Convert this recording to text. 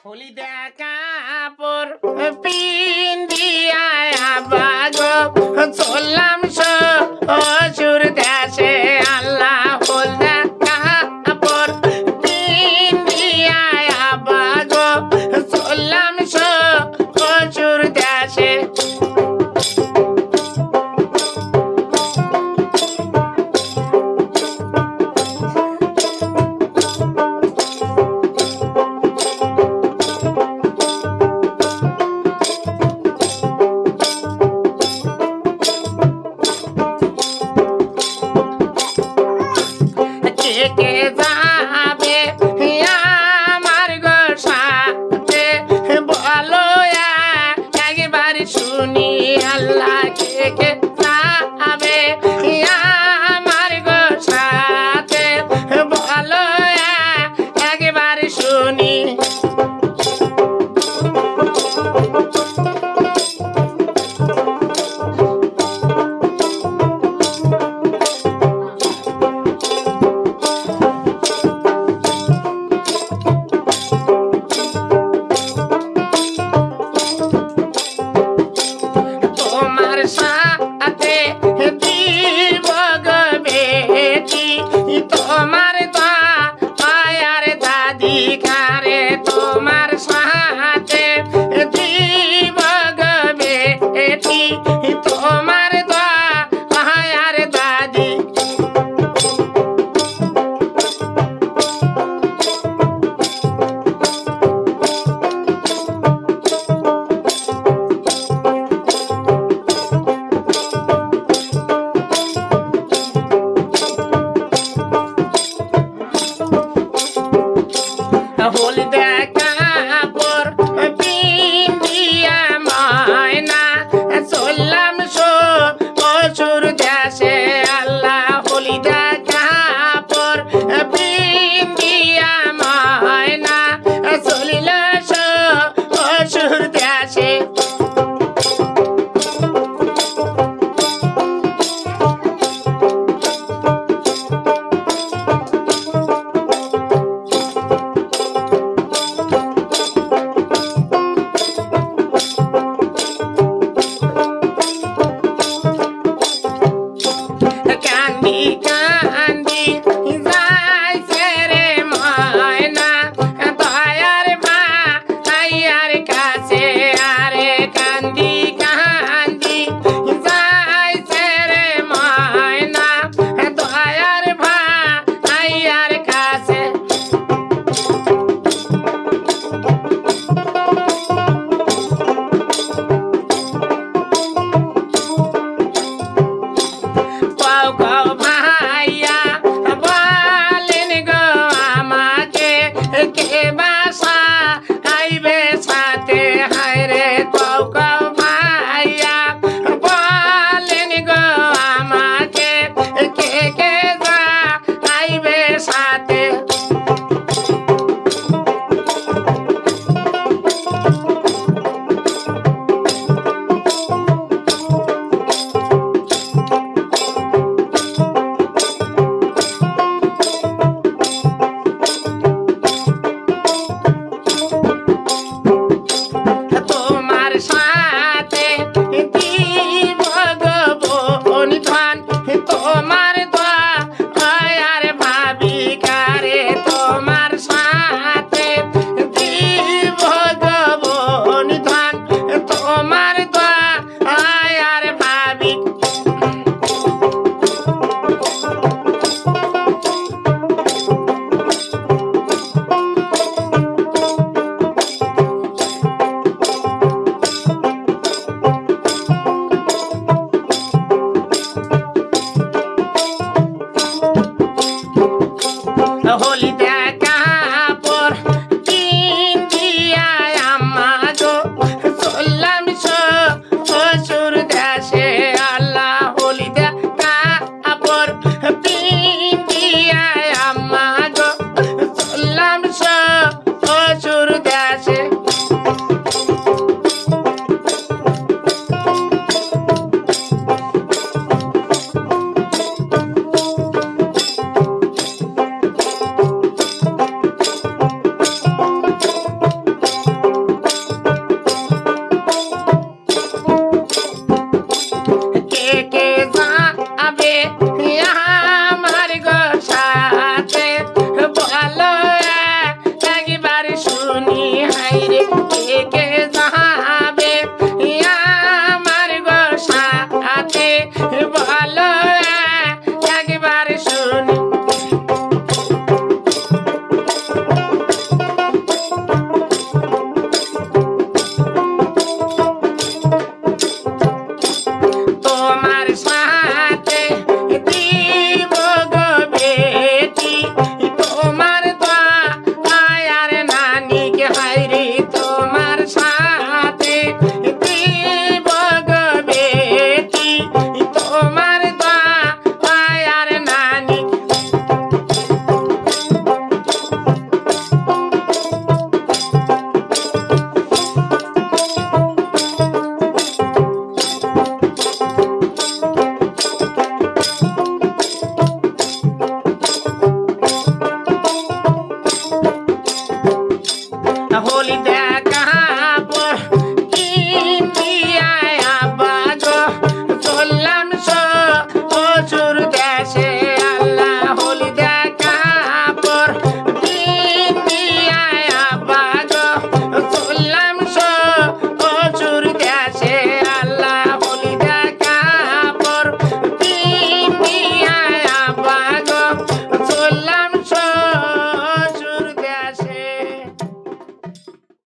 হলি দেখা পর পিন্দিয়া বাগো চললাম শ্বশুর দেশে আল্লাহ হল দেখা পর পিন্দিয়া বাগো চললাম শ্বশুর দেশে কে যাবে আমার গো সাথে বলো একবার শুনি আল্লাহ কে যাবে আমার গো সাথে বলো একবার শুনি সাথে দিব গো বেটি তোমার মায়ার দাদি কারে তোমার সাথে দিব গো বেটি তোমার মায়ার দাদি হল দেখা পর পিন্দিয়া ময়না চললাম শ্বশুর দেশে আল্লাহ হলি দেখা পর পিন্দিয়া ময়না চলিল শ্বশুর দেশে কান্দি কান্দি যাইছে রে ময়না দয়ার ভাইয়ার কাছে আরে কান্দি কান্দি যাইছে রে ময়না দয়ার ভাইয়ার কাছে ভাইয়া বলেন গো আমাকে কে বাসা আইবে সাথে হায় রে কও ভাইয়া বলেন গো আমাকে কে যা আইবে সাথে তোমার সাথে দিব গো বন্ধন তোমার দয়ার ভাবি কারে তোমার সাথে দিব গো বন্ধন তোমার দয়ার ভাবি হলি দেখা পর পিন্দিয়া আম্মা গো চললাম শ্বশুর দেশে আল্লাহ হলি দেখা পর পিন্দিয়া আম্মা গো চললাম শ্বশুর দেশে